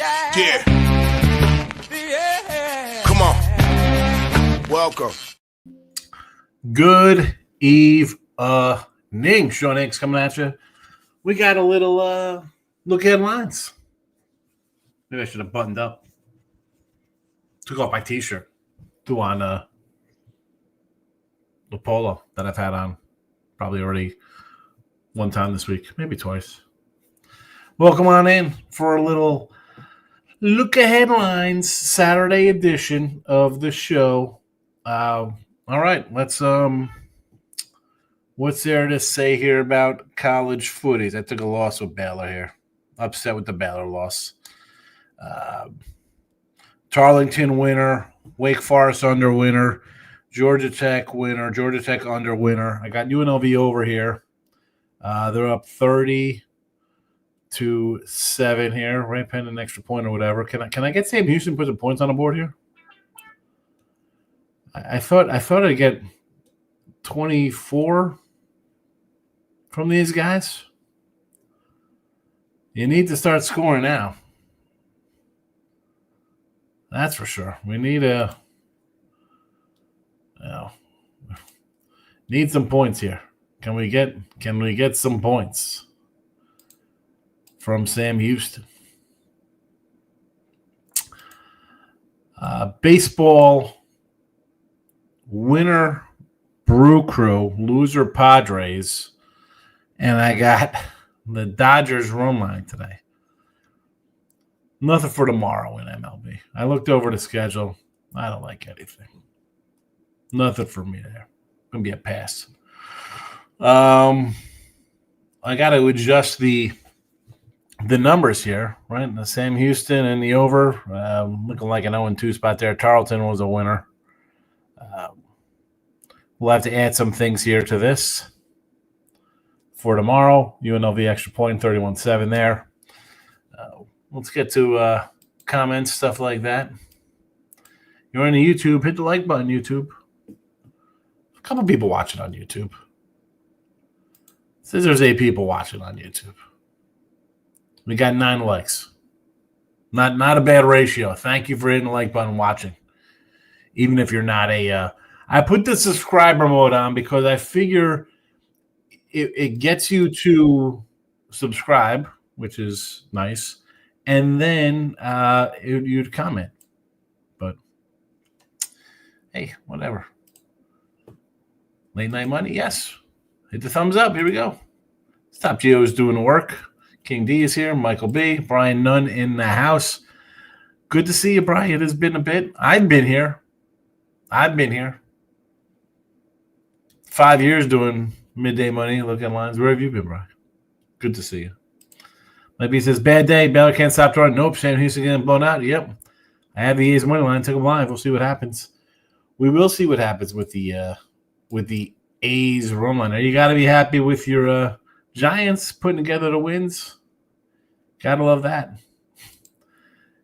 Yeah. Come on. Welcome. Good evening. Sean Higgs coming at you. We got a little look at lines. Maybe I should have buttoned up. Took off my t-shirt. Threw on the polo that I've had on probably already one time this week, maybe twice. Welcome on in for a little look at headlines Saturday edition of the show. All right, let's what's there to say here about college footies? I took a loss with Baylor here. Upset with the Baylor loss. Tarleton winner, Wake Forest under winner, Georgia Tech winner, Georgia Tech under winner. I got UNLV over here. They're up 30-7 here, right? Pen an extra point or whatever. Can I get Sam Houston put some points on the board here? I thought I'd get 24 from these guys. You need to start scoring now. That's for sure. We need need some points here. Can we get some points from Sam Houston? Baseball winner Brew Crew, loser Padres, and I got the Dodgers run line today. Nothing for tomorrow in MLB. I looked over the schedule. I don't like anything. Nothing for me there. Gonna be a pass. I got to adjust the numbers here, right? The Sam Houston and the over, looking like an 0-2 spot there. Tarleton was a winner. We'll have to add some things here to this for tomorrow. UNLV extra point, 31-7 there. Let's get to comments, stuff like that. You're on the YouTube, hit the like button, YouTube. A couple people watching on YouTube. It says there's 8 people watching on YouTube. We got 9 likes. Not a bad ratio. Thank you for hitting the like button, watching. Even if you're not I put the subscriber mode on because I figure it gets you to subscribe, which is nice. And then you'd comment. But, hey, whatever. Late night money? Yes. Hit the thumbs up. Here we go. Stop Geo is doing the work. King D is here. Michael B. Brian Nunn in the house. Good to see you, Brian. It has been a bit. I've been here. 5 years doing midday money, looking lines. Where have you been, Brian? Good to see you. Maybe he says, bad day. Baylor can't stop drawing. Nope. Sam Houston getting blown out. Yep. I have the A's money line. Took them live. We'll see what happens. We will see what happens with the A's run line. You got to be happy with your Giants putting together the wins. Got to love that.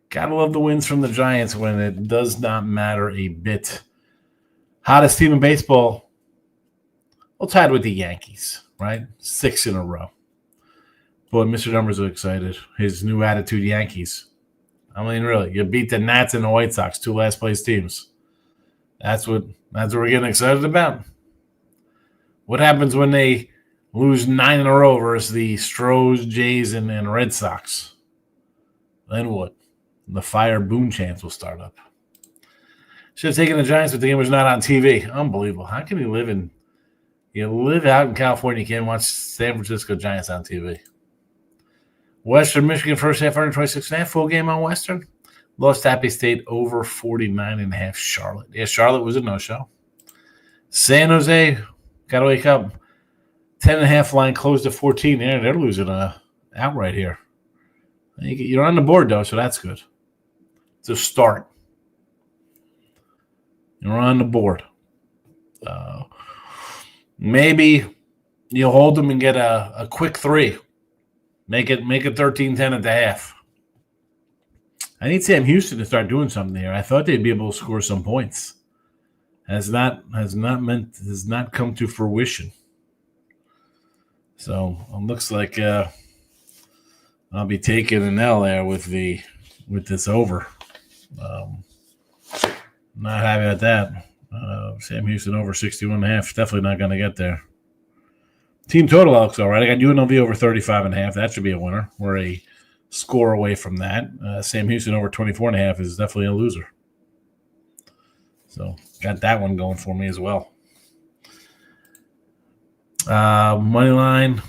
Got to love the wins from the Giants when it does not matter a bit. Hottest team in baseball. Well, tied with the Yankees, right? 6 in a row. Boy, Mr. Numbers are excited. His new attitude, Yankees. I mean, really, you beat the Nats and the White Sox, 2 last-place teams. That's what we're getting excited about. What happens when they lose 9 in a row versus the Stros, Jays, and Red Sox? Then what? The fire boom chants will start up. Should have taken the Giants, but the game was not on TV. Unbelievable. How can you live out in California, you can't watch San Francisco Giants on TV? Western Michigan first half, 126.5. Full game on Western. Lost Appy State over 49.5. Charlotte. Yeah, Charlotte was a no-show. San Jose got to wake up. 10.5 line closed to 14. They're losing outright here. You're on the board, though, so that's good. It's a start. You're on the board. Maybe you'll hold them and get a quick 3. Make it 13-10 at the half. I need Sam Houston to start doing something here. I thought they'd be able to score some points. Has not come to fruition. So it looks like I'll be taking an L there with the with this over. Not happy about that. Sam Houston over 61.5. Definitely not going to get there. Team total looks all right. I got UNLV over 35.5. That should be a winner. We're a score away from that. Sam Houston over 24.5 is definitely a loser. So got that one going for me as well. Money line.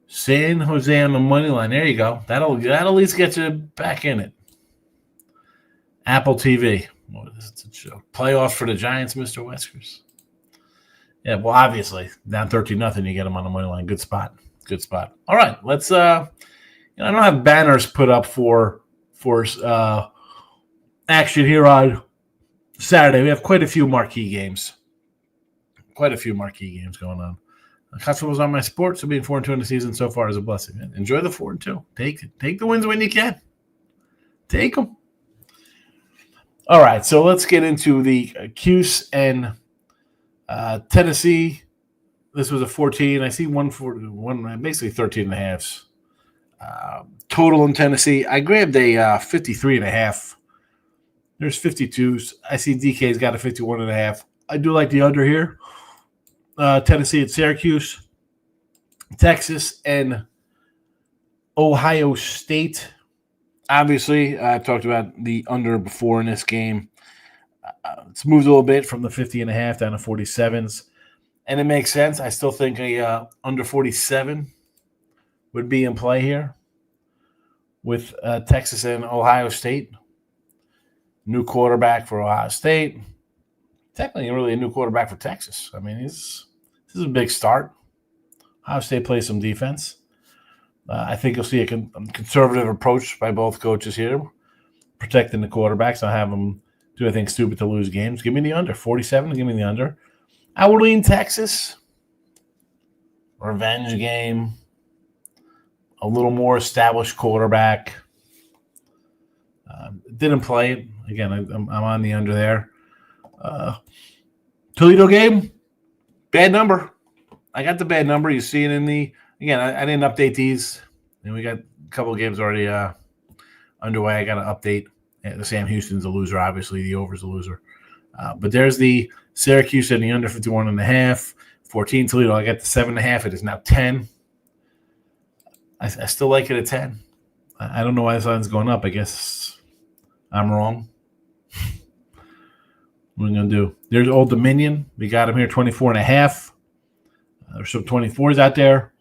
San Jose on the money line. There you go. That'll at least get you back in it. Apple TV. What is it? Show? Playoffs for the Giants, Mr. Weskers. Yeah, well, obviously, down 13-0, you get them on the money line. Good spot. Good spot. All right, let's I don't have banners put up for action here on Saturday. We have quite a few marquee games. Quite a few marquee games going on. College football's on my sport, so being 4-2 in the season so far is a blessing. Man. Enjoy the 4-2. Take the wins when you can. Take them. All right, so let's get into the Cuse and Tennessee. This was a 14. I see one basically 13.5. Total in Tennessee. I grabbed a 53.5. There's 52s. I see DK's got a 51.5. I do like the under here. Tennessee at Syracuse. Texas and Ohio State. Obviously, I talked about the under before in this game. It's moved a little bit from the 50.5 down to 47s. And it makes sense. I still think a under 47 would be in play here with Texas and Ohio State. New quarterback for Ohio State. Technically, really a new quarterback for Texas. I mean, this is a big start. Ohio State plays some defense. I think you'll see a conservative approach by both coaches here, protecting the quarterbacks. I'll have them do anything stupid to lose games. Give me the under. 47, give me the under. I would lean Texas. Revenge game. A little more established quarterback. Didn't play it. Again, I'm on the under there. Toledo game, bad number. I got the bad number. You see it in the – again, I didn't update these. And we got a couple of games already underway. I got to update. The Sam Houston's a loser, obviously. The over's a loser. But there's the Syracuse and the under 51.5. 14 Toledo. I got the 7.5. It is now 10. I still like it at 10. I don't know why this line's going up. I guess I'm wrong. What are we going to do? There's Old Dominion. We got him here 24.5. There's some 24s out there.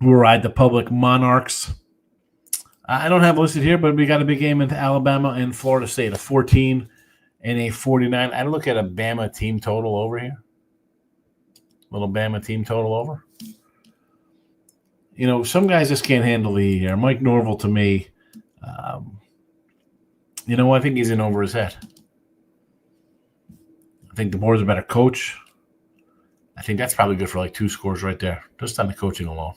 We'll ride the Public Monarchs. I don't have listed here, but we got a big game into Alabama and Florida State, a 14 and a 49. I'd look at a Bama team total over here. Little Bama team total over. You know, some guys just can't handle the here. Mike Norvell, to me, you know, I think he's in over his head. I think DeBoer's a better coach. I think that's probably good for like 2 scores right there, just on the coaching alone.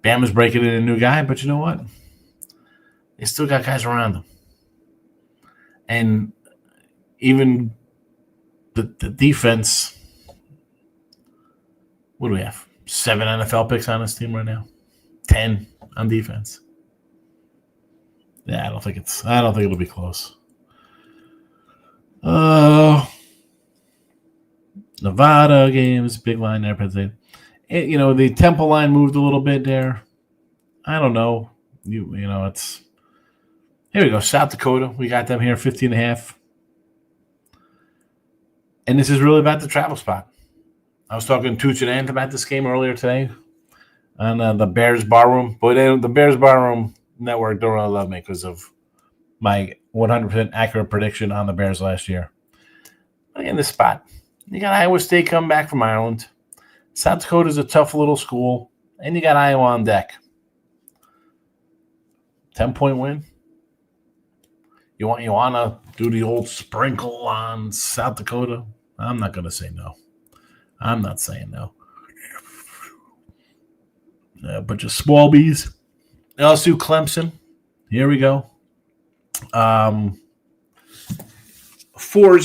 Bama's breaking in a new guy, but you know what? They still got guys around them. And even the defense, what do we have? 7 NFL picks on this team right now. 10 on defense. Yeah, I don't think it'll be close. Nevada games, big line there, Pennsylvania. You know, the Temple line moved a little bit there. I don't know. You know, it's here we go. South Dakota, we got them here 15.5. And this is really about the travel spot. I was talking to Tooch and Ant about this game earlier today on the Bears Barroom. But the Bears Barroom Network don't really love me because of my 100% accurate prediction on the Bears last year. In this spot, you got Iowa State coming back from Ireland. South Dakota's a tough little school, and you got Iowa on deck. 10-point win. You want to do the old sprinkle on South Dakota? I'm not going to say no. I'm not saying no. A bunch of small bees. LSU Clemson. Here we go. 4s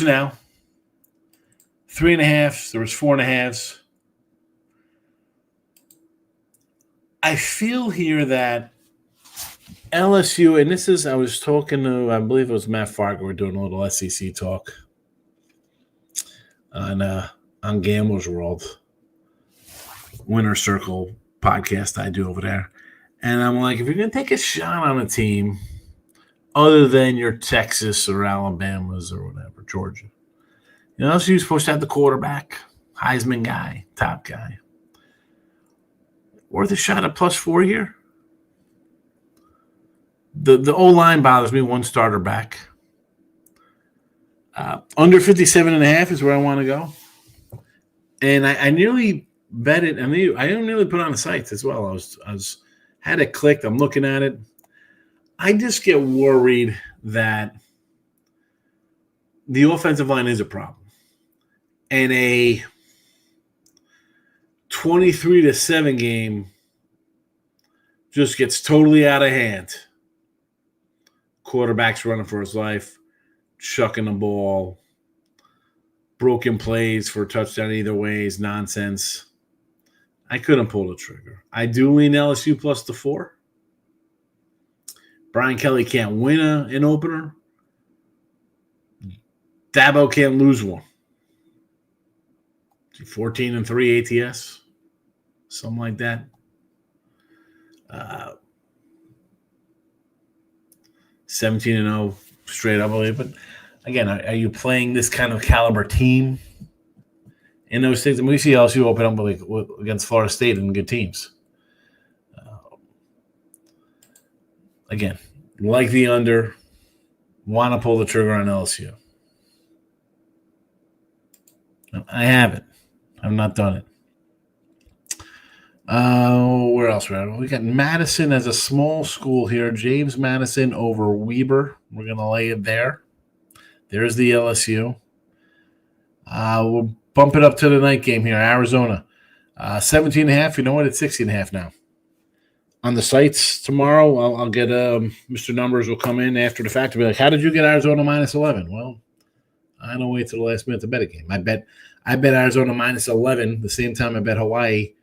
now. 3.5. There was 4.5s. I feel here that LSU, and this is, I was talking to, I believe it was Matt Fargo, we're doing a little SEC talk on Gambler's World, Winner Circle podcast I do over there. And I'm like, if you're going to take a shot on a team other than your Texas or Alabama's or whatever, Georgia, LSU's supposed to have the quarterback, Heisman guy, top guy. Worth a shot at +4 here? The O-line bothers me, one starter back. Under 57.5 is where I want to go. And I nearly bet it. I nearly put it on the sites as well. I was had it clicked. I'm looking at it. I just get worried that the offensive line is a problem. And a 23-7 game just gets totally out of hand. Quarterback's running for his life, chucking the ball, broken plays for a touchdown either way is nonsense. I couldn't pull the trigger. I do lean LSU +4. Brian Kelly can't win an opener. Dabo can't lose one. 14-3 ATS, something like that. 17-0 straight up, I believe. But again, are you playing this kind of caliber team in those things? I mean, we see LSU open up against Florida State and good teams. Again, like the under, want to pull the trigger on LSU. I haven't. I've not done it. Where else? We got Madison as a small school here. James Madison over Weber. We're going to lay it there. There's the LSU. We'll bump it up to the night game here. Arizona. 17.5. You know what? It's 16.5 now. On the sites tomorrow, I'll get Mr. Numbers will come in after the fact to be like, how did you get Arizona -11? Well, I don't wait till the last minute to bet a game. I bet Arizona -11 the same time I bet Hawaii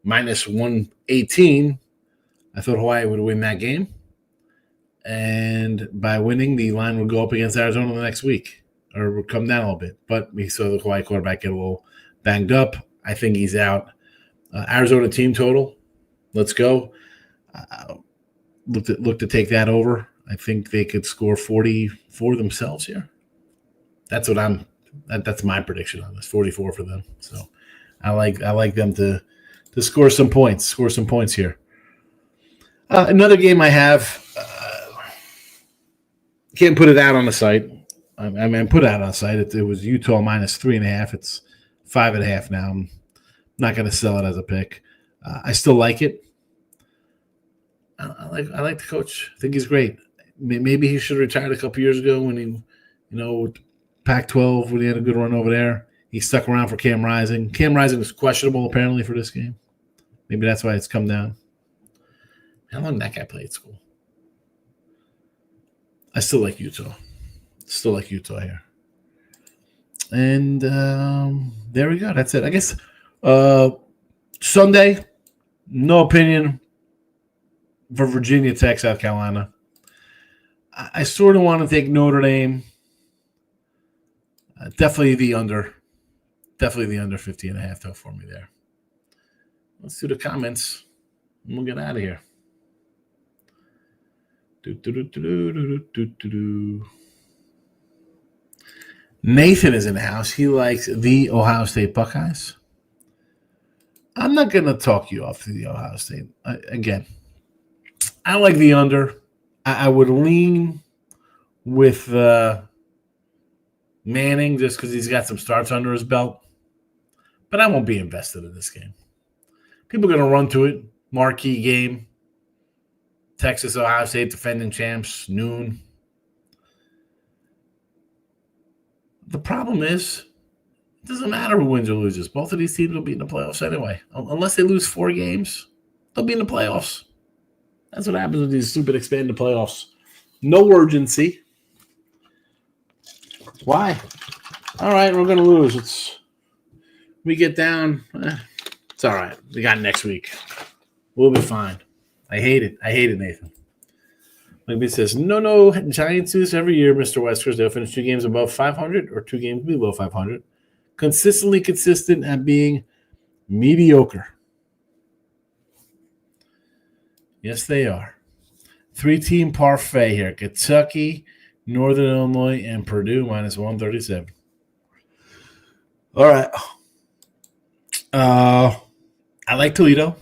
-118. I thought Hawaii would win that game. And by winning, the line would go up against Arizona the next week or would come down a little bit. But we saw the Hawaii quarterback get a little banged up. I think he's out. Arizona team total. Let's go. Look to take that over. I think they could score 44 themselves here. That's what that's my prediction on this. 44 for them. So I like them to score some points. Score some points here. Another game I have. Can't put it out on the site. I mean, put it out on the site. It was Utah -3.5. It's 5.5 now. I'm not going to sell it as a pick. I still like it. I like the coach. I think he's great. Maybe he should have retired a couple years ago when he, Pac-12 when he had a good run over there. He stuck around for Cam Rising. Cam Rising is questionable apparently for this game. Maybe that's why it's come down. How long did that guy play at school? I still like Utah. Still like Utah here. And there we go. That's it. I guess Sunday, no opinion for Virginia Tech, South Carolina. I sort of want to take Notre Dame. Definitely the under. Definitely the under 50.5 though for me there. Let's do the comments and we'll get out of here. Nathan is in the house. He likes the Ohio State Buckeyes. I'm not going to talk you off to the Ohio State. Again, I like the under. I would lean with Manning just because he's got some starts under his belt. But I won't be invested in this game. People are going to run to it. Marquee game. Texas, Ohio State, defending champs, noon. The problem is, it doesn't matter who wins or loses. Both of these teams will be in the playoffs anyway. Unless they lose 4 games, they'll be in the playoffs. That's what happens with these stupid expanded playoffs. No urgency. Why? All right, we're going to lose. We get down. It's all right. We got next week. We'll be fine. I hate it. I hate it, Nathan. Like it says, no, Giants do this every year, Mr. Weskers. They'll finish 2 games above 500 or 2 games below 500. Consistently consistent at being mediocre. Yes, they are. 3-team parfait here. Kentucky, Northern Illinois, and Purdue minus 137. All right. I like Toledo.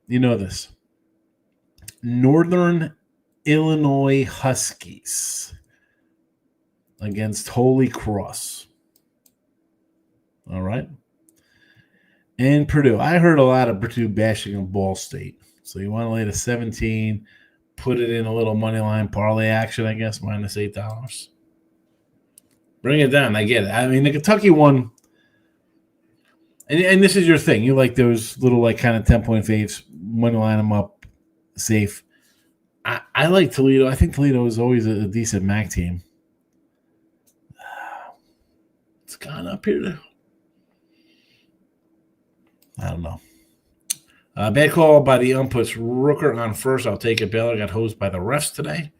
You know this. Northern Illinois Huskies against Holy Cross. All right. And Purdue. I heard a lot of Purdue bashing on Ball State. So you want to lay the 17, put it in a little money line parlay action, I guess, minus $8. Bring it down. I get it. I mean, the Kentucky one, and this is your thing. You like those little, like, kind of 10-point faves, money line them up, safe. I like Toledo. I think Toledo is always a decent MAC team. It's gone up here. I don't know. Bad call by the umputs. Rooker on first. I'll take it. Baylor got hosed by the refs today.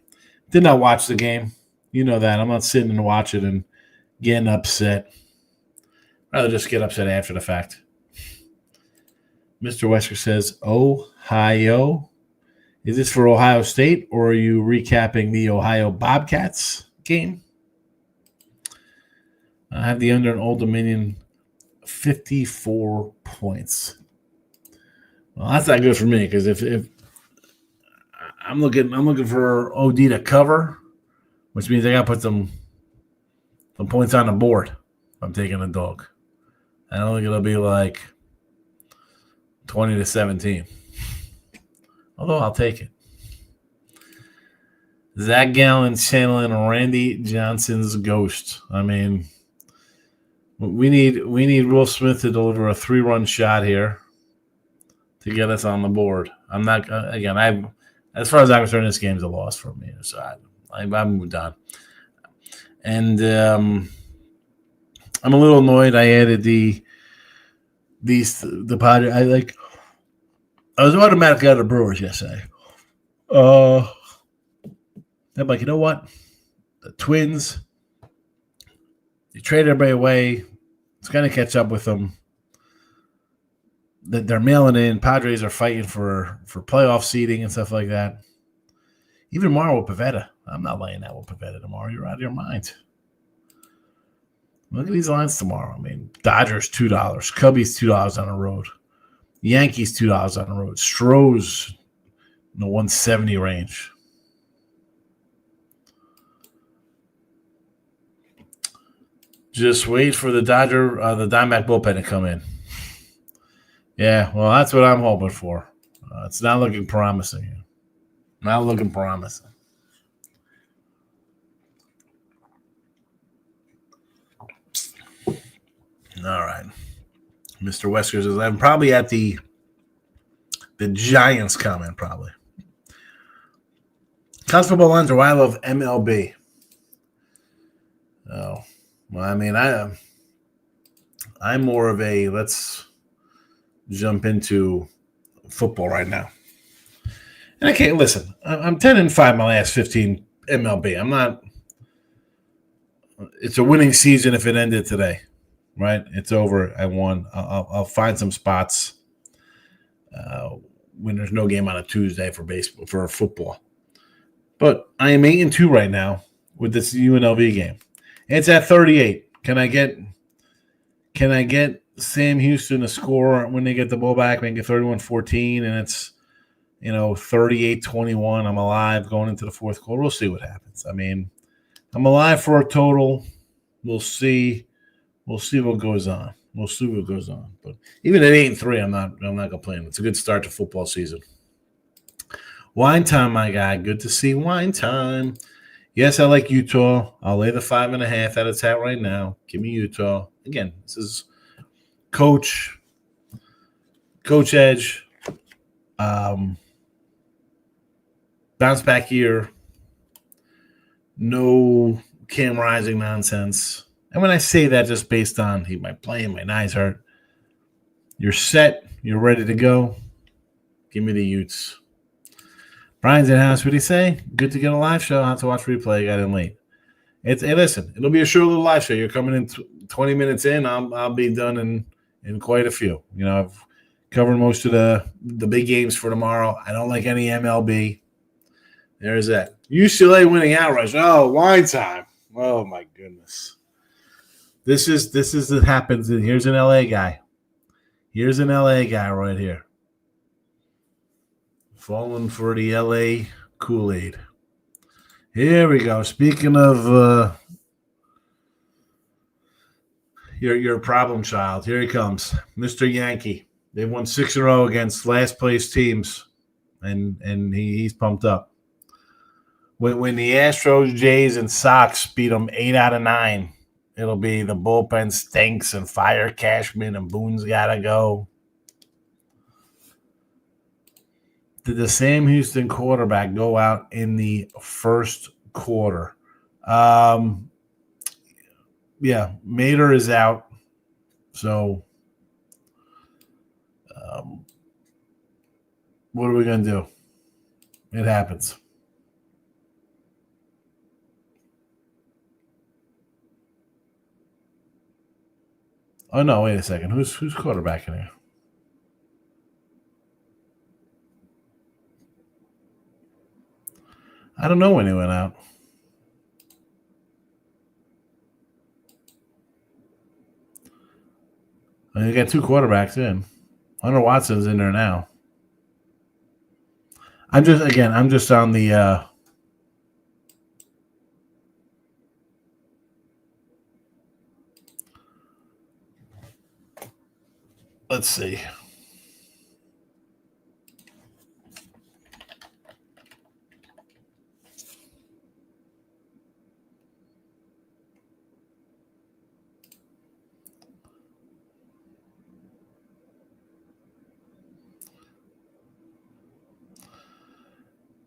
Did not watch the game. You know that. I'm not sitting and watch it and getting upset. Rather just get upset after the fact. Mr. Wesker says, Ohio. Is this for Ohio State, or are you recapping the Ohio Bobcats game? I have the under in Old Dominion 54 points. Well, that's not good for me because if I'm looking for OD to cover, which means I got to put some points on the board if I'm taking a dog. I don't think it'll be like 20-17. Although I'll take it. Zach Gallen channeling Randy Johnson's ghost. I mean, we need Will Smith to deliver a 3-run shot here to get us on the board. I'm not again. As far as I'm concerned, this game's a loss for me. So I moved on. And I'm a little annoyed. I added the Padres. I was automatically out of Brewers yesterday. I'm like, you know what? The Twins, you trade everybody away. It's going to catch up with them. They're mailing in. Padres are fighting for playoff seeding and stuff like that. Even tomorrow with Pavetta. I'm not laying that with Pavetta tomorrow. You're out of your mind. Look at these lines tomorrow. I mean, Dodgers, $2. Cubbies, $2 on the road. Yankees, $2 on the road. Stros in the 170 range. Just wait for the Diamondback bullpen to come in. Yeah, well, that's what I'm hoping for. It's not looking promising. Not looking promising. All right. Mr. Wesker says, I'm probably at the Giants comment, probably. College football lines are why I love MLB. Oh, well, I mean, I'm more of a let's jump into football right now. And I can't listen. I'm 10-5 my last 15 MLB. I'm not. It's a winning season if it ended today. Right, it's over. I won. I'll find some spots when there's no game on a Tuesday for football. But I am 8-2 right now with this UNLV game. It's at 38. Can I get Sam Houston to score when they get the ball back? Make it 31-14, and it's 38-21. I'm alive going into the fourth quarter. We'll see what happens. I mean, I'm alive for a total. We'll see. We'll see what goes on. But even at 8-3, I'm not complaining. It's a good start to football season. Wine time, my guy. Good to see wine time. Yes, I like Utah. I'll lay the 5.5 that it's at right now. Give me Utah. Again, this is Coach Edge. Bounce back year. No Cam Rising nonsense. And when I say that, just based on he might play, my knees hurt. You're set. You're ready to go. Give me the Utes. Brian's in house. What did he say? Good to get a live show. I'll have to watch replay. Got in late. Hey, listen, it'll be a short little live show. You're coming in 20 minutes in. I'll be done in quite a few. I've covered most of the big games for tomorrow. I don't like any MLB. There's that. UCLA winning outright. Oh, wine time. Oh my goodness. This is it happens. Here's an LA guy. Here's an LA guy right here. Falling for the LA Kool-Aid. Here we go. Speaking of your problem child, here he comes, Mr. Yankee. They won 6 in a row against last place teams, and he's pumped up. When the Astros, Jays, and Sox beat them 8 out of 9, it'll be the bullpen stinks and fire Cashman and Boone's gotta go. Did the Sam Houston quarterback go out in the first quarter? Yeah, Mater is out. So what are we going to do? It happens. Oh, no, wait a second. Who's quarterback in here? I don't know when he went out. You got 2 quarterbacks in. Hunter Watson's in there now. I'm just on the let's see.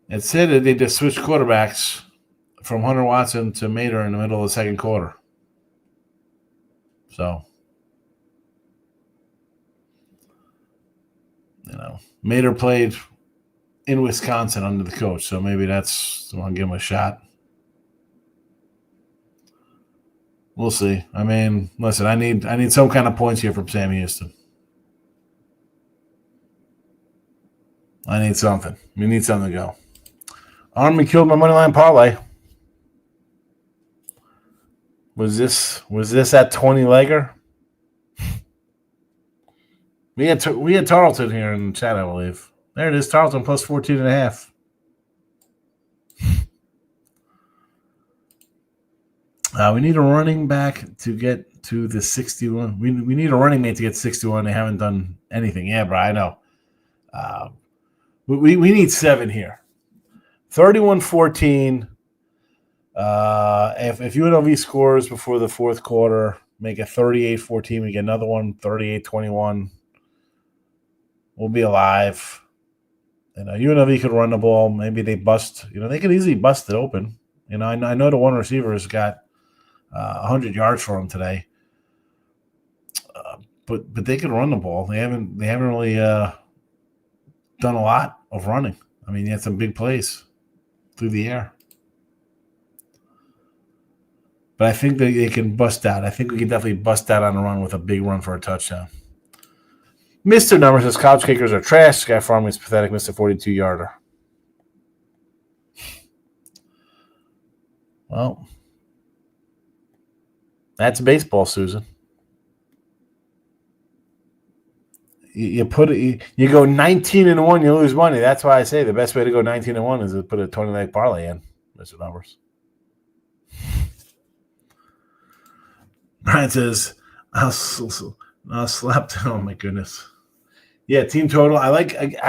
It said that they just switched quarterbacks from Hunter Watson to Mater in the middle of the second quarter. So, Mater played in Wisconsin under the coach, so maybe that's I want to give him a shot. We'll see. I mean, listen, I need some kind of points here from Sam Houston. I need something. We need something to go. Army killed my moneyline parlay. Was this that 20-legger? We had Tarleton here in the chat, I believe. There it is, Tarleton plus 14.5. We need a running back to get to the 61. We need a running mate to get 61. They haven't done anything. Yeah, bro, I know. We need 7 here. 31-14. If UNLV scores before the fourth quarter, make it 38-14. We get another one, 38-21. We'll be alive. UNLV could run the ball. Maybe they bust. They could easily bust it open. I know the one receiver has got 100 yards for him today. But they could run the ball. They haven't really done a lot of running. I mean, they had some big plays through the air. But I think that they can bust out. I think we can definitely bust out on a run with a big run for a touchdown. Mr. Numbers says college kickers are trash. Sky Farming is pathetic. Mr. 42-yarder. Well, that's baseball, Susan. You put it. You go 19-1, you lose money. That's why I say the best way to go 19-1 is to put a 20-leg parlay in, Mr. Numbers. Brian says, I'll slap down. Oh, my goodness. Yeah, team total. I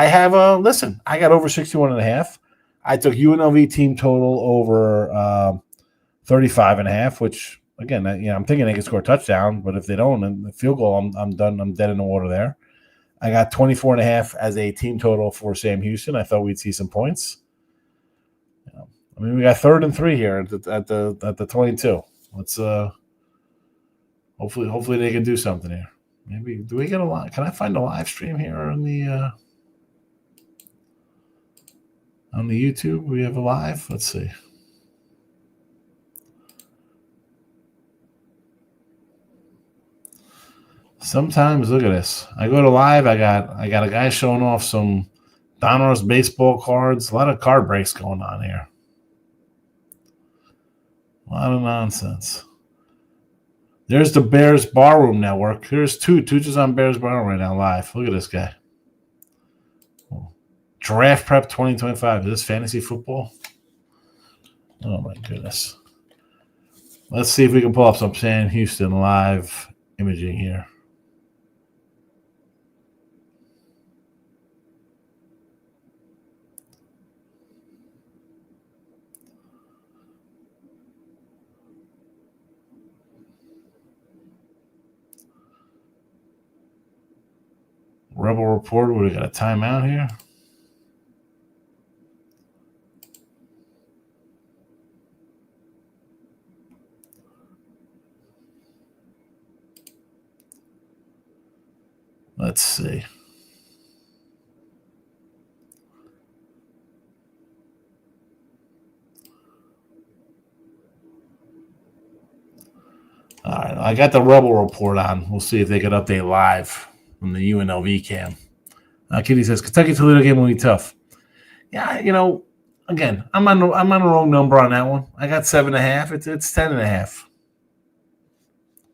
have listen, I got over 61.5. I took UNLV team total over 35.5, which, again, I'm thinking they can score a touchdown, but if they don't, and the field goal, I'm done. I'm dead in the water there. I got 24.5 as a team total for Sam Houston. I thought we'd see some points. We got 3rd and 3 here at the 22. Let's hopefully they can do something here. Maybe do we get a live? Can I find a live stream here on the? On the YouTube, we have a live. Let's see. Sometimes, look at this. I go to live. I got a guy showing off some Donruss baseball cards. A lot of card breaks going on here. A lot of nonsense. There's the Bears Barroom Network. There's two. Tucci's on Bears Barroom right now live. Look at this guy. Draft Prep 2025. Is this fantasy football? Oh, my goodness. Let's see if we can pull up some Sam Houston live imaging here. Rebel Report, we got a timeout here. Let's see. All right, I got the Rebel Report on. We'll see if they can update live from the UNLV cam. Kitty says Kentucky Toledo game will be tough. Yeah, again, I'm on the wrong number on that one. I got 7.5. It's 10.5.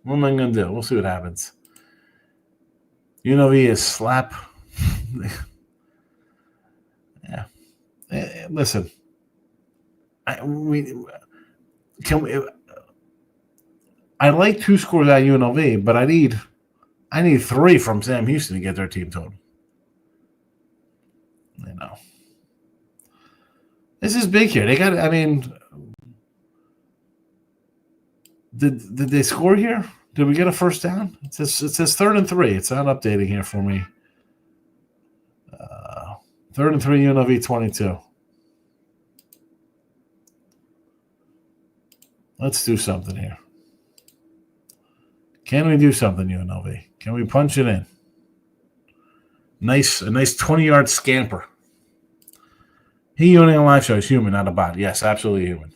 What am I gonna do? We'll see what happens. UNLV is slap. Yeah. Listen, I like 2 scores at UNLV, but I need 3 from Sam Houston to get their team total. This is big here. They got. I mean, did they score here? Did we get a first down? It says 3rd and 3. It's not updating here for me. 3rd and 3, UNLV 22. Let's do something here. Can we do something, UNLV? Can we punch it in? A nice 20-yard scamper. He owning a live show is human, not a bot. Yes, absolutely human.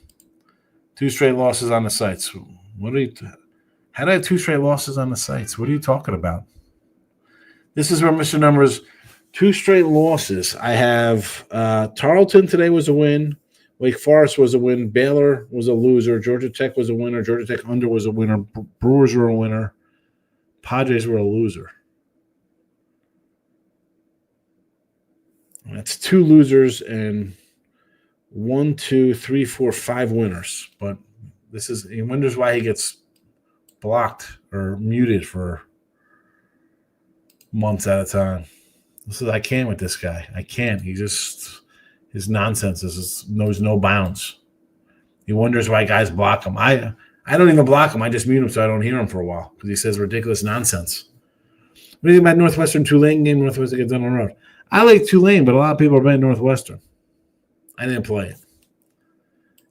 2 straight losses on the sites. How did I have 2 straight losses on the sites? What are you talking about? This is where Mr. Numbers, 2 straight losses. I have Tarleton today was a win. Wake Forest was a win. Baylor was a loser. Georgia Tech was a winner. Georgia Tech under was a winner. Brewers were a winner. Padres were a loser. That's 2 losers and 1, 2, 3, 4, 5 winners. But he wonders why he gets blocked or muted for months at a time. I can't with this guy. I can't. His nonsense knows no bounds. He wonders why guys block him. I don't even block him. I just mute him so I don't hear him for a while because he says ridiculous nonsense. What do you think about Northwestern Tulane game? Northwestern gets on the road. I like Tulane, but a lot of people are betting Northwestern. I didn't play it.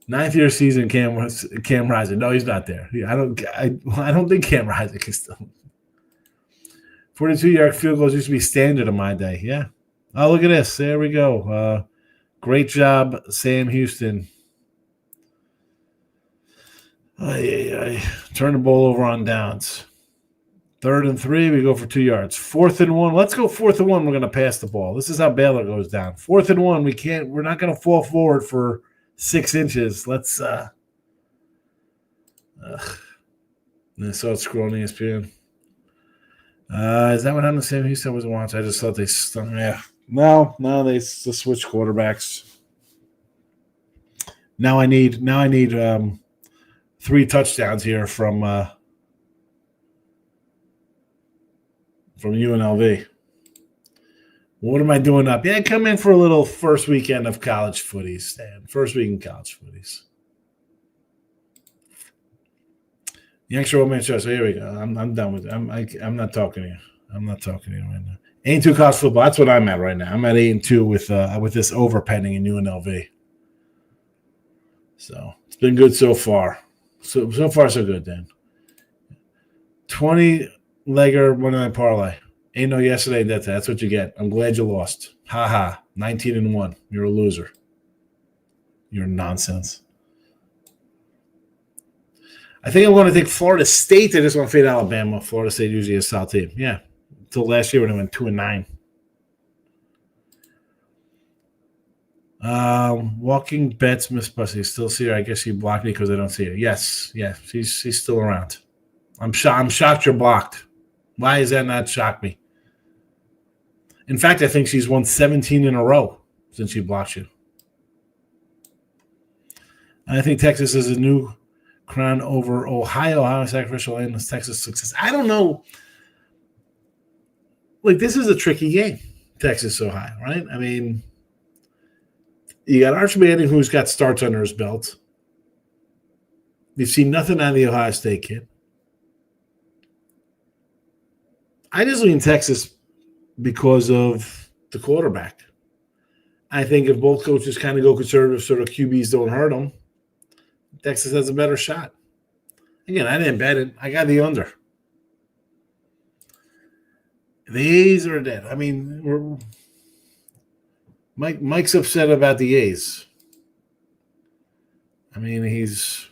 9th year season, Cam Rising. No, he's not there. I don't think Cam Rising is still. 42-yard field goals used to be standard in my day. Yeah. Oh, look at this. There we go. Great job, Sam Houston. Turn the ball over on downs. 3rd and 3, we go for 2 yards. 4th and 1. Let's go 4th and 1. We're going to pass the ball. This is how Baylor goes down. 4th and 1. We're not going to fall forward for 6 inches. Let's Minnesota scrolling ESPN. Is that what happened to Sam Houston? I wasn't watching. I just thought they stung. Yeah. No, they switched quarterbacks. Now I need 3 touchdowns here from UNLV. What am I doing up? Yeah, come in for a little first weekend of college footies, Stan. First week in college footies. Youngster Old Man Show. So here we go. I'm done with it. I'm not talking to you. I'm not talking to you right now. 8-2 college football. That's what I'm at right now. I'm at 8-2 with this overpending in UNLV. So it's been good so far. So far so good, Dan. 20-legger 1-9 parlay. Ain't no yesterday. That's what you get. I'm glad you lost. Ha ha. 19-1. You're a loser. You're nonsense. I think I'm going to take Florida State. I just want to fade Alabama. Florida State usually is a solid team. Yeah. Until last year when they went 2-9. Walking bets, Miss Bussy. Still see her. I guess she blocked me because I don't see her. Yes. Yeah. She's still around. I'm shocked you're blocked. Why does that not shock me? In fact, I think she's won 17 in a row since she blocked you. I think Texas is a new crown over Ohio. Ohio sacrificial land is Texas success. I don't know. Like, this is a tricky game, Texas, Ohio, right? I mean, you got Arch Manning, who's got starts under his belt. You've seen nothing out of the Ohio State kid. I just lean Texas because of the quarterback. I think if both coaches kind of go conservative, sort of QBs don't hurt them, Texas has a better shot. Again, I didn't bet it. I got the under. The A's are dead. I mean, Mike's upset about the A's. I mean, he's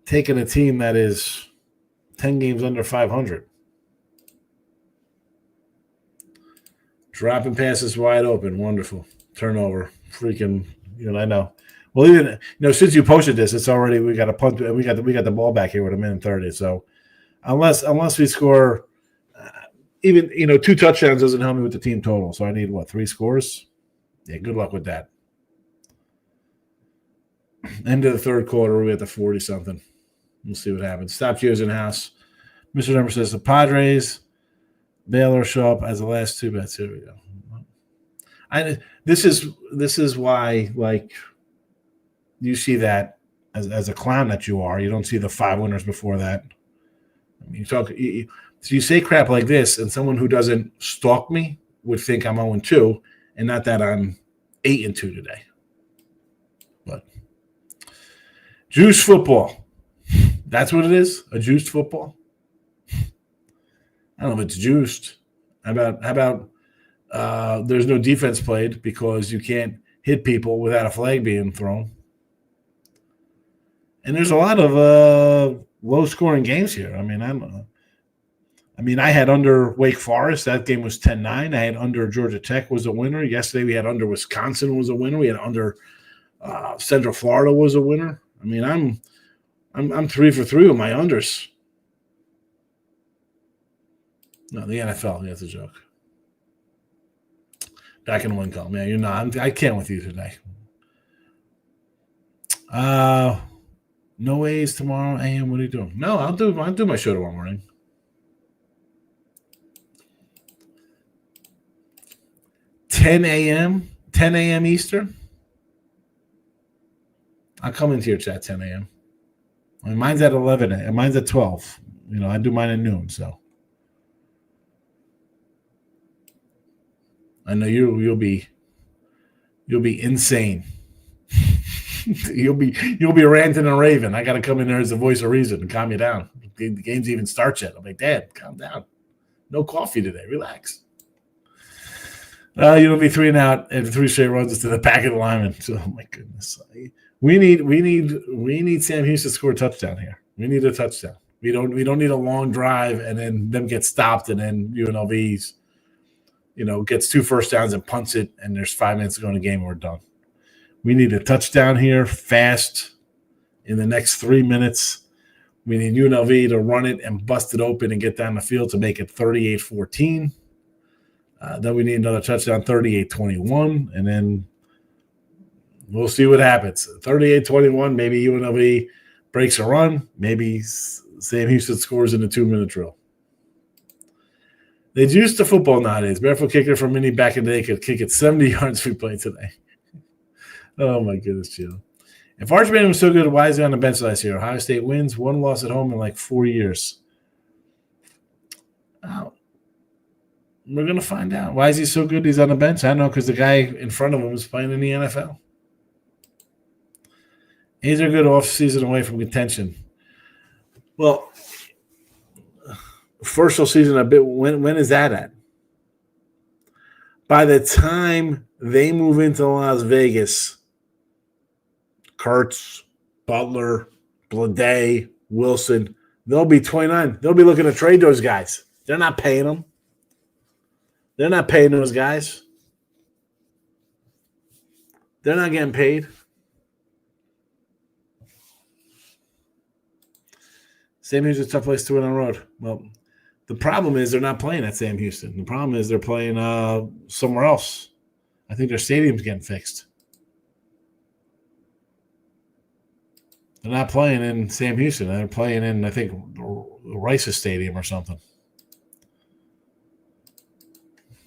taken a team that is 10 games under 500. Dropping passes wide open. Wonderful. Turnover. Freaking, I know. Well, even since you posted this, it's already we got a punt. We got the ball back here with 1:30. So unless we score, even 2 touchdowns doesn't help me with the team total. So I need 3 scores. Yeah, good luck with that. End of the third quarter, we at the 40-something. We'll see what happens. Stop Geo's in house. Mr. Number says the Padres, Baylor show up as the last 2 bets. Here we go. This is why, like, you see that as a clown that you are. You don't see the 5 winners before that. I mean, you say crap like this, and someone who doesn't stalk me would think I'm 0-2, and not that I'm 8-2 today. But juice football. That's what it is? A juiced football? I don't know if it's juiced. How about there's no defense played because you can't hit people without a flag being thrown. And there's a lot of low-scoring games here. I mean, I don't know. I mean, I had under Wake Forest. That game was 10-9. I had under Georgia Tech was a winner. Yesterday we had under Wisconsin was a winner. We had under Central Florida was a winner. I mean, I'm 3 for 3 with my unders. No, the NFL. That's a joke. Back in the win column. Yeah, you're not. I can't with you today. No A's tomorrow. AM, what are you doing? No, I'll do my show tomorrow morning. 10 a.m. Eastern. I'll come into your chat 10 a.m. I mean, mine's at 11 a.m. Mine's at 12. I do mine at noon, so. I know you'll be insane. you'll be ranting and raving. I got to come in there as the voice of reason and calm you down. The game's even starts yet. I'm like, Dad, calm down. No coffee today. Relax. You'll be 3 and out and 3 straight runs to the back of the lineman. So, oh my goodness, we need Sam Houston to score a touchdown here. We need a touchdown. We don't need a long drive and then them get stopped and then UNLV's gets 2 first downs and punts it and there's 5 minutes to go in the game and we're done. We need a touchdown here fast in the next 3 minutes. We need UNLV to run it and bust it open and get down the field to make it 38-14. Then we need another touchdown, 38-21, and then we'll see what happens. 38-21, maybe UNLV breaks a run. Maybe Sam Houston scores in a 2-minute drill. They juiced the football nowadays. Barefoot kicker from Mini back in the day could kick it 70 yards we play today. Oh, my goodness, Jill. If Arch Manning was so good, why is he on the bench last year? Ohio State wins, 1 loss at home in like 4 years. Oh. We're going to find out. Why is he so good he's on the bench? I don't know, because the guy in front of him is playing in the NFL. A's are good off-season away from contention. Well, first full season a bit. When is that at? By the time they move into Las Vegas, Kurtz, Butler, Blade, Wilson. They'll be 29. They'll be looking to trade those guys. They're not paying them. They're not paying those guys. They're not getting paid. Sam Houston's a tough place to win on the road. Well, the problem is they're not playing at Sam Houston. The problem is they're playing somewhere else. I think their stadium's getting fixed. They're not playing in Sam Houston. They're playing in, I think, Rice's Stadium or something.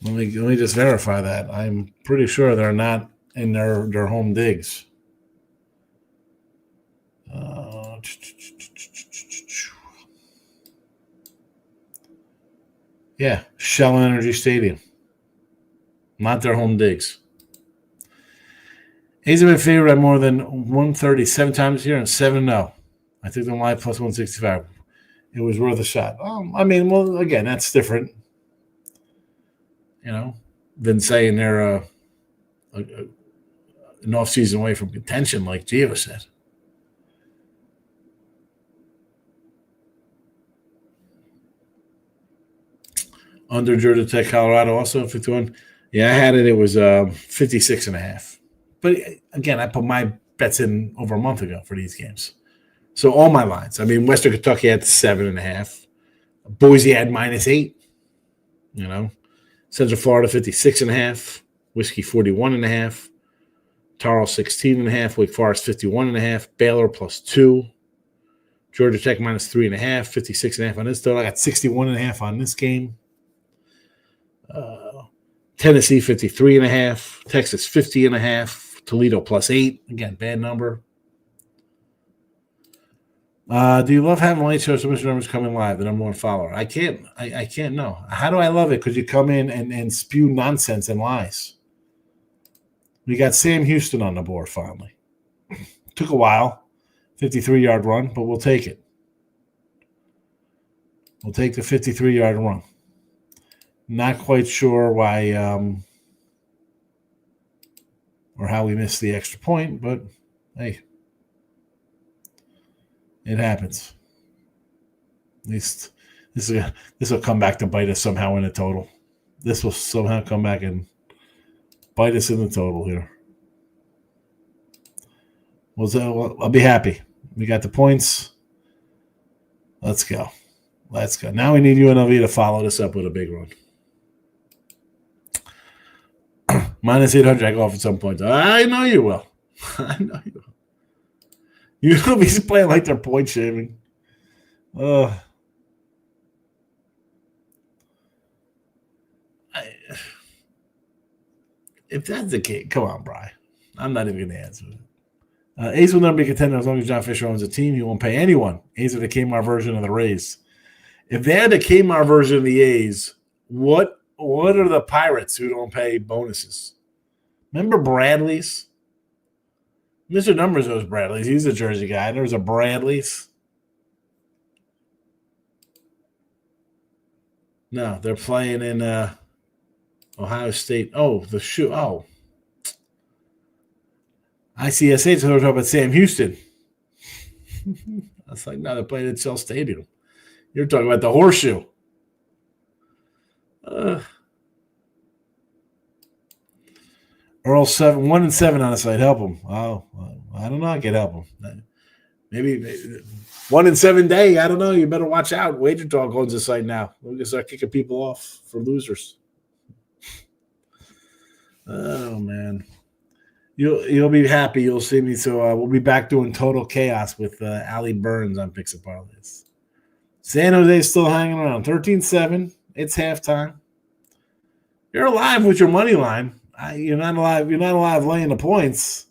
Let me just verify that. I'm pretty sure they're not in their home digs. Yeah, Shell Energy Stadium. Not their home digs. A's have been favored by more than 137 times this year and 7-0. I think they're live plus 165. It was worth a shot. I mean, well, again, that's different, than saying they're an off-season away from contention, like Gio said. Under Georgia Tech, Colorado, also 51. Yeah, I had it. It was 56.5. But again, I put my bets in over a month ago for these games. So all my lines. I mean, Western Kentucky had 7.5. Boise had -8. Central Florida 56.5. Whiskey 41.5. Taro 16.5. Wake Forest 51.5. Baylor +2. Georgia Tech -3.5. 56.5 on this total. I got 61.5 on this game. Tennessee 53.5. Texas 50.5. Toledo +8. Again, bad number. Do you love having late show submission numbers coming live? The number one follower. I can't know. How do I love it? Because you come in and spew nonsense and lies. We got Sam Houston on the board finally. Took a while. 53-yard run, but we'll take it. We'll take the 53-yard run. Not quite sure why or how we missed the extra point, but hey, it happens. At least this will come back to bite us somehow in the total. This will somehow come back and bite us in the total here. Well, I'll be happy. We got the points. Let's go. Now we need UNLV to follow this up with a big run. -800, I go off at some point. I know you will. I know you will. You'll be playing like they're point shaving. If that's the case, come on, Bri. I'm not even going to answer it. A's will never be contender as long as John Fisher owns a team. He won't pay anyone. A's are the Kmart version of the Rays. If they had the Kmart version of the A's, what are the Pirates who don't pay bonuses? Remember Bradley's? Mr. Numbers knows Bradley's. He's a Jersey guy. There's a Bradley's. No, they're playing in Ohio State. Oh, the shoe. Oh. ICSH, so we're talking about Sam Houston. That's like, no, they're playing at Shell Stadium. You're talking about the horseshoe. Earl 1-7 on the site. Help him. Oh, I don't know. I can help him. Maybe 1-7 day. I don't know. You better watch out. Wager Talk owns the site now. We're gonna start kicking people off for losers. Oh man, you'll be happy. You'll see me. So we'll be back doing Total Chaos with Allie Burns on Picks and Parlays. San Jose's still hanging around. 13-7. It's halftime. You're alive with your money line. You're not alive. You're not alive laying the points.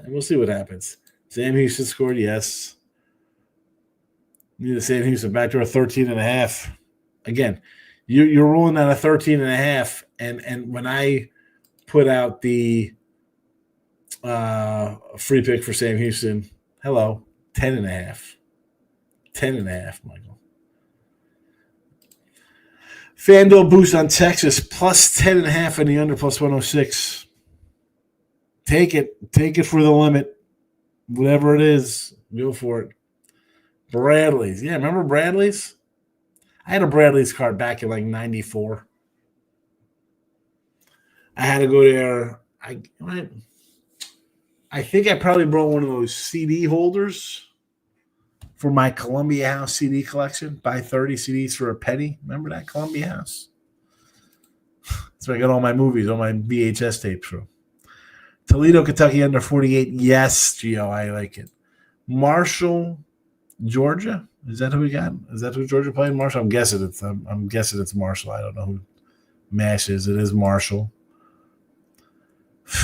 We'll see what happens. Sam Houston scored, yes. Need to Sam Houston back to a 13.5. Again, you're ruling out a 13.5, and when I put out the free pick for Sam Houston, 10.5. 10.5, Michael. FanDuel boost on Texas plus 10.5 in the under plus 106. Take it. Take it for the limit. Whatever it is, go for it. Bradley's. Yeah, remember Bradley's? I had a Bradley's card back in like 94. I had to go there. I think I probably brought one of those CD holders for my Columbia House CD collection. Buy 30 CDs for a penny. Remember that Columbia House? That's where I got all my movies, all my VHS tapes from. Toledo, Kentucky under 48. Yes, Gio, I like it. Marshall, Georgia. Is that who we got? Is that who Georgia played? Marshall. I'm guessing it's Marshall. I don't know who Mash is. It is Marshall.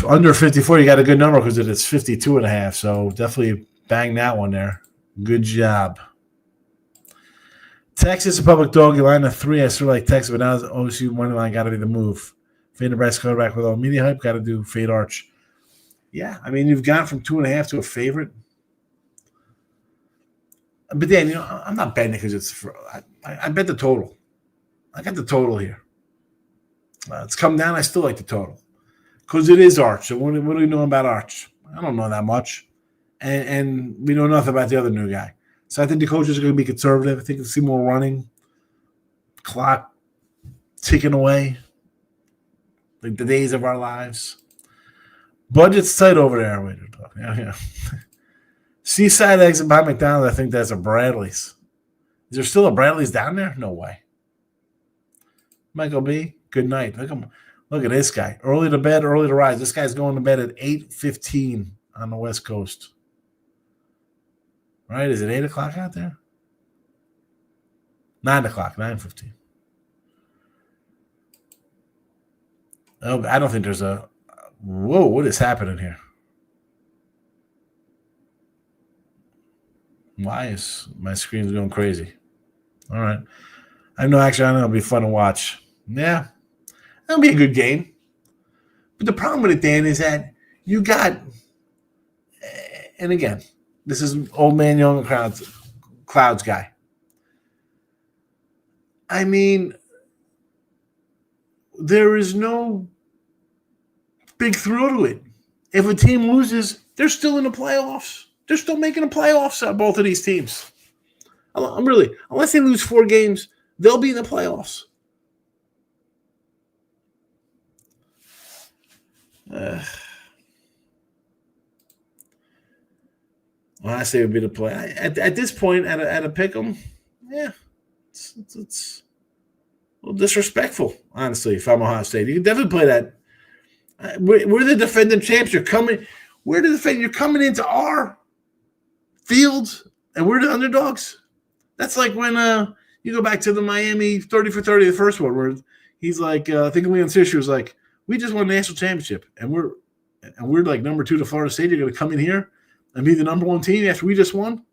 Under 54, you got a good number because it's 52.5. So definitely bang that one there. Good job. Texas, a public dog. Line of 3. I sort of like Texas, but now OSU money line got to be the move. Fade Nebraska quarterback with all media hype. Got to do Fade Arch. Yeah, I mean, you've gone from 2.5 to a favorite. But then, I'm not betting it because I bet the total. I got the total here. It's come down. I still like the total because it is Arch. So what do we know about Arch? I don't know that much. And we know nothing about the other new guy. So I think the coaches are going to be conservative. I think we'll see more running, clock ticking away, like the days of our lives. Budget's tight over there. Yeah. Seaside exit by McDonald's. I think that's a Bradley's. Is there still a Bradley's down there? No way. Michael B., good night. Look at this guy. Early to bed, early to rise. This guy's going to bed at 8:15 on the West Coast. Right? Is it 8 o'clock out there? 9 o'clock, 9:15. Oh, I don't think there's a – whoa, what is happening here? Why is my screen's going crazy? All right. I know it'll be fun to watch. Yeah. That'll be a good game. But the problem with it, Dan, is that you got – and again, this is old man, young clouds guy. I mean, there is no big thrill to it. If a team loses, they're still in the playoffs. They're still making the playoffs out of both of these teams. Unless they lose 4 games, they'll be in the playoffs. When I say it would be the play, at this point, at a pick 'em, yeah, it's a little disrespectful, honestly, if I'm Ohio State. You can definitely play that. We're the defending champs. You're coming into our field, and we're the underdogs. That's like when you go back to the Miami 30 for 30, the first one, where he's like, I think Leon Fisher was like, we just won a national championship, and we're like number 2 to Florida State. You're going to come in here and be the number 1 team after we just won?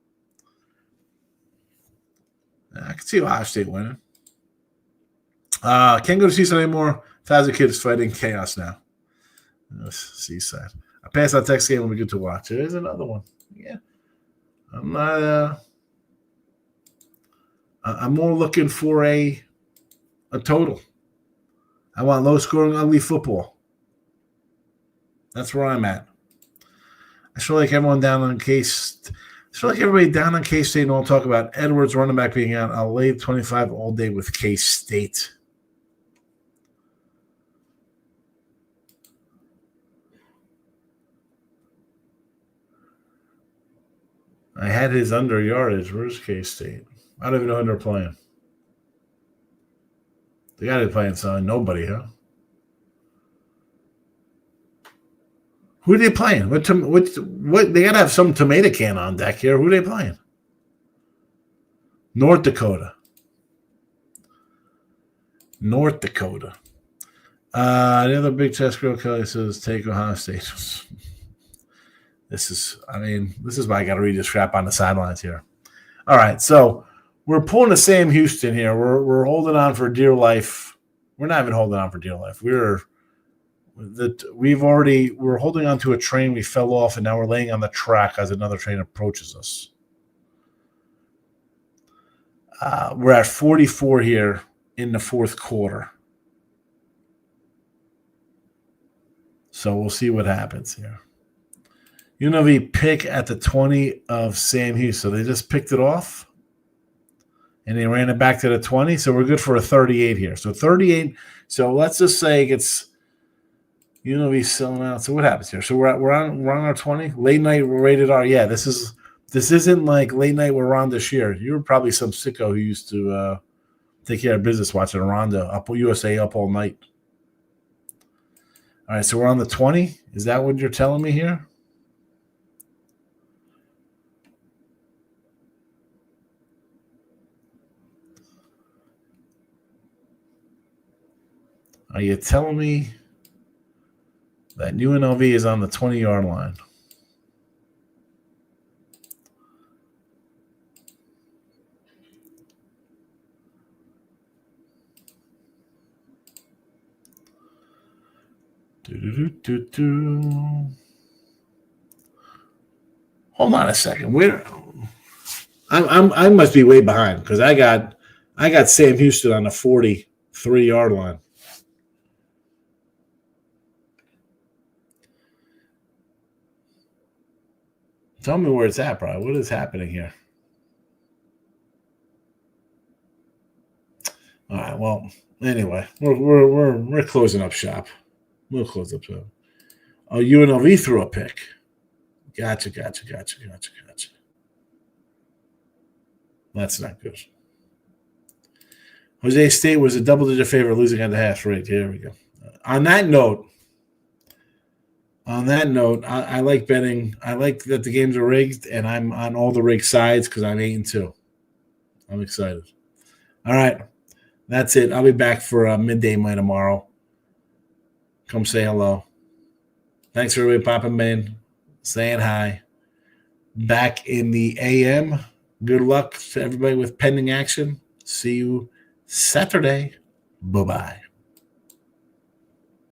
I can see Ohio State winning. Can't go to Seaside anymore. Thousand kids fighting chaos now. Seaside. I passed that Texas game when we get to watch. There's another one. Yeah. I'm not. I'm more looking for a total. I want low scoring, ugly football. That's where I'm at. I feel like everybody down on K-State and all talk about Edwards running back being out. I'll lay 25 all day with K-State. I had his under yardage. Where's K-State? I don't even know who they're playing. They got to be playing nobody, huh? Who are they playing? What? They got to have some tomato can on deck here. Who are they playing? North Dakota. The other Big Test girl, Kelly, says take Ohio State. This is why I got to read this crap on the sidelines here. All right, so we're pulling a Sam Houston here. We're holding on for dear life. We're not even holding on for dear life. We're holding on to a train we fell off, and now we're laying on the track as another train approaches us. We're at 44 here in the fourth quarter. So we'll see what happens here. UNLV pick at the 20 of Sam Houston. So they just picked it off. And they ran it back to the 20. So we're good for a 38 here. So 38. So let's just say it's UNLV selling out. So what happens here? So we're on our 20. Late night rated R. Yeah, this isn't like late night with Ron this year. You were probably some sicko who used to take care of business watching Ronda up USA up all night. All right, so we're on the 20. Is that what you're telling me here? Are you telling me that UNLV is on the 20-yard line? Hold on a second. I must be way behind because I got Sam Houston on the 43-yard line. Tell me where it's at, bro. What is happening here? All right. Well, anyway, we're closing up shop. We'll close up shop. Oh, UNLV threw a pick. Gotcha. That's not good. Jose State was a double-digit favorite, losing at the half rate. Here we go. On that note, I like betting. I like that the games are rigged, and I'm on all the rigged sides because I'm 8-2. I'm excited. All right. That's it. I'll be back for midday money tomorrow. Come say hello. Thanks for everybody popping in, saying hi. Back in the AM. Good luck to everybody with pending action. See you Saturday. Bye-bye.